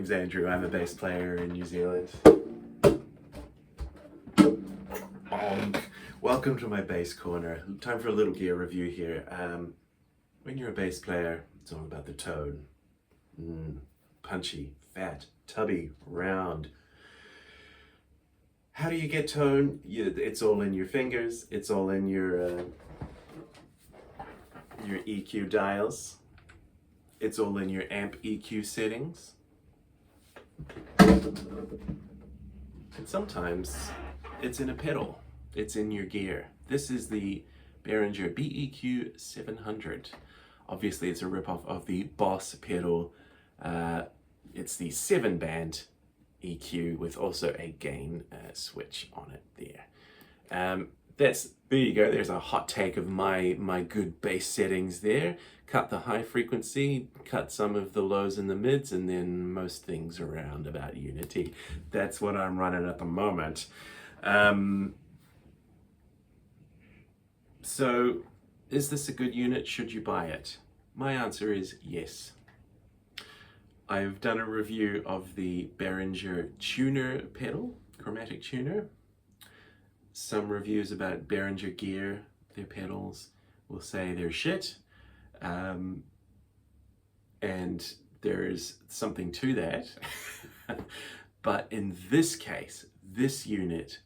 name's Andrew. I'm a bass player in New Zealand. Welcome to my bass corner. Time for a little gear review here. When you're a bass player, it's all about the tone. Punchy, fat, tubby, round. How do you get tone? It's all in your fingers. It's all in your EQ dials. It's all in your amp EQ settings. And sometimes it's in a pedal. It's in your gear. This is the Behringer BEQ700. Obviously it's a ripoff of the Boss pedal. It's the 7-band EQ with also a gain switch on it there. There you go, there's a hot take of my good bass settings there. Cut the high frequency, cut some of the lows and the mids, and then most things around about unity. That's what I'm running at the moment. So, is this a good unit? Should you buy it? My answer is yes. I've done a review of the Behringer tuner pedal, chromatic tuner. Some reviews about Behringer gear, their pedals, will say they're shit. And there's something to that. But in this case, this unit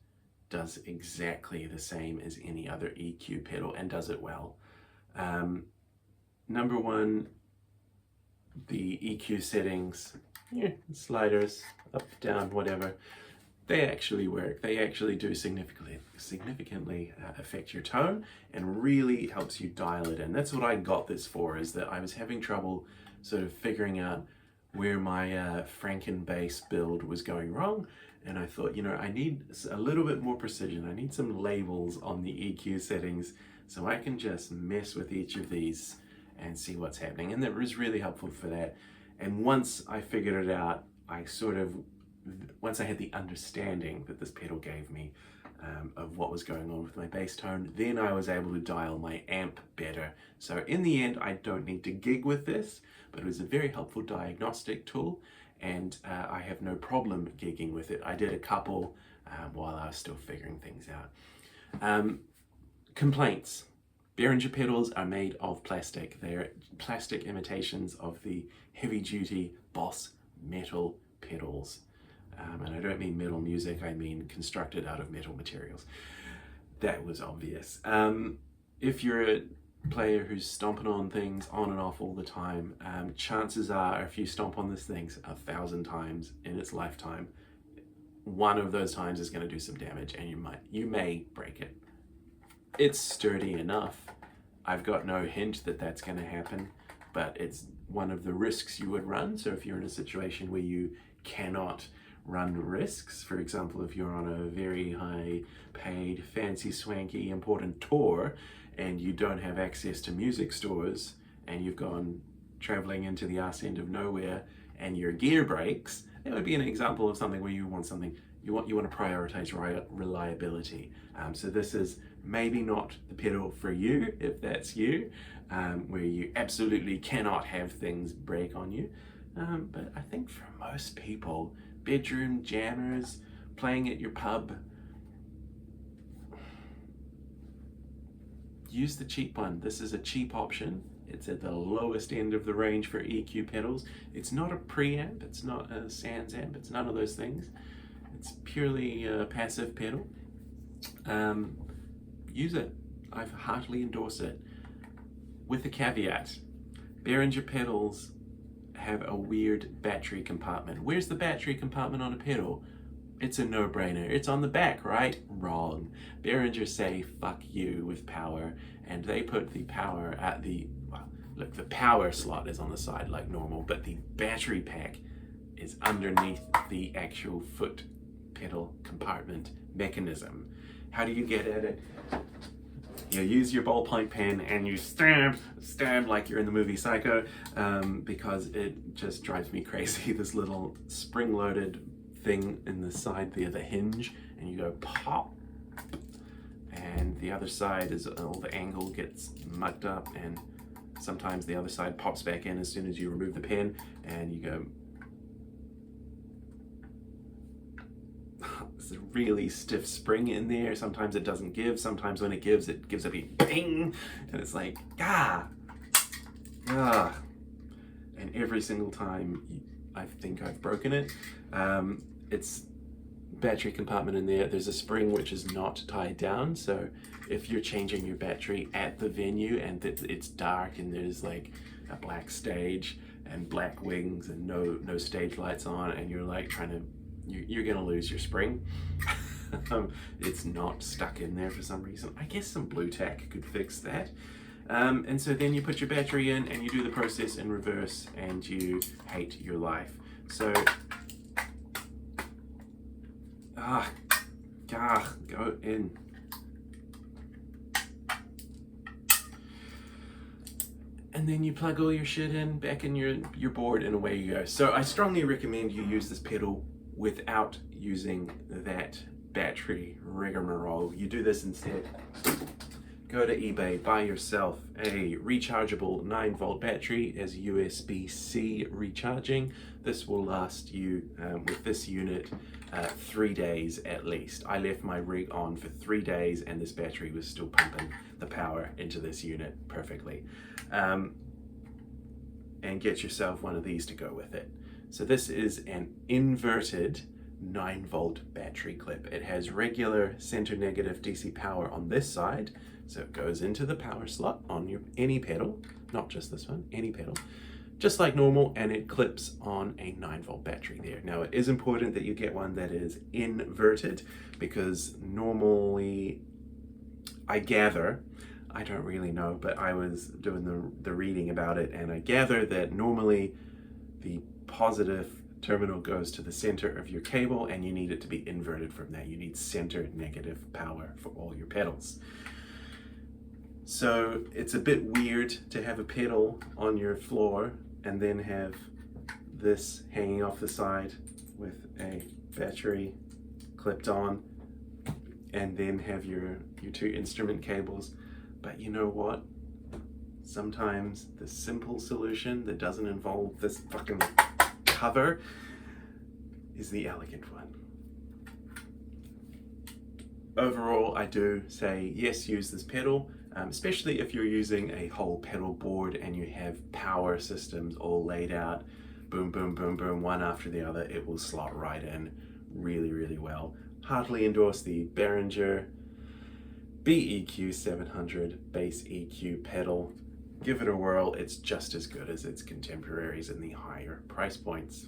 does exactly the same as any other EQ pedal and does it well. Number one, the EQ settings, sliders, up, down, whatever, they actually work. They actually do significantly affect your tone and really helps you dial it in. That's what I got this for, is that I was having trouble sort of figuring out where my Franken bass build was going wrong. And I thought, I need a little bit more precision. I need some labels on the EQ settings so I can just mess with each of these and see what's happening. And that was really helpful for that. And once I figured it out, once I had the understanding that this pedal gave me of what was going on with my bass tone, then I was able to dial my amp better. So in the end, I don't need to gig with this, but it was a very helpful diagnostic tool, and I have no problem gigging with it. I did a couple while I was still figuring things out. Complaints. Behringer pedals are made of plastic. They're plastic imitations of the heavy-duty Boss metal pedals. And I don't mean metal music, I mean constructed out of metal materials. That was obvious. If you're a player who's stomping on things on and off all the time, chances are if you stomp on this thing 1,000 times in its lifetime, one of those times is going to do some damage and you may break it. It's sturdy enough. I've got no hint that that's going to happen, but it's one of the risks you would run. So if you're in a situation where you cannot run risks, for example, if you're on a very high paid, fancy, swanky, important tour and you don't have access to music stores and you've gone traveling into the arse end of nowhere and your gear breaks, that would be an example of something where you want to prioritize reliability. So this is maybe not the pedal for you, if that's you, where you absolutely cannot have things break on you. But I think for most people, bedroom jammers, playing at your pub, use the cheap one. This is a cheap option. It's at the lowest end of the range for EQ pedals. It's not a preamp, it's not a sans amp, it's none of those things. It's purely a passive pedal. Use it. I heartily endorse it. With a caveat, Behringer pedals have a weird battery compartment. Where's the battery compartment on a pedal? It's a no-brainer. It's on the back, right? Wrong. Behringer say fuck you with power, and they put the power at the power slot is on the side like normal, but the battery pack is underneath the actual foot pedal compartment mechanism. How do you get at it? You use your ballpoint pen and you stab like you're in the movie Psycho, because it just drives me crazy. This little spring-loaded thing in the side there, the hinge, and you go pop, and the other side is all the angle gets mucked up, and sometimes the other side pops back in as soon as you remove the pen, and you go this really stiff spring in there. Sometimes it doesn't give. Sometimes when it gives a big ding, and it's like, ah. And every single time I think I've broken it. It's battery compartment in there. There's a spring which is not tied down, so if you're changing your battery at the venue and it's dark and there's like a black stage and black wings and no stage lights on, and you're like you're gonna lose your spring. It's not stuck in there for some reason. I guess some blue tack could fix that. And so then you put your battery in and you do the process in reverse and you hate your life. So go in. And then you plug all your shit in, back in your board, and away you go. So I strongly recommend you use this pedal without using that battery rigmarole. You do this instead. Go to eBay, buy yourself a rechargeable 9-volt battery as USB-C recharging. This will last you, with this unit, 3 days at least. I left my rig on for 3 days and this battery was still pumping the power into this unit perfectly. And get yourself one of these to go with it. So this is an inverted 9-volt battery clip. It has regular center negative DC power on this side, so it goes into the power slot on any pedal, not just this one, any pedal, just like normal, and it clips on a 9-volt battery there. Now it is important that you get one that is inverted, because normally, I gather, I don't really know, but I was doing the reading about it, and I gather that normally the positive terminal goes to the center of your cable, and you need it to be inverted from that. You need center negative power for all your pedals. So it's a bit weird to have a pedal on your floor and then have this hanging off the side with a battery clipped on, and then have your 2 instrument cables. But you know what? Sometimes the simple solution that doesn't involve this fucking cover is the elegant one. Overall, I do say yes, use this pedal, especially if you're using a whole pedal board and you have power systems all laid out, boom, boom, boom, boom, one after the other. It will slot right in really, really well. Heartily endorse the Behringer BEQ700 bass EQ pedal. Give it a whirl. It's just as good as its contemporaries in the higher price points.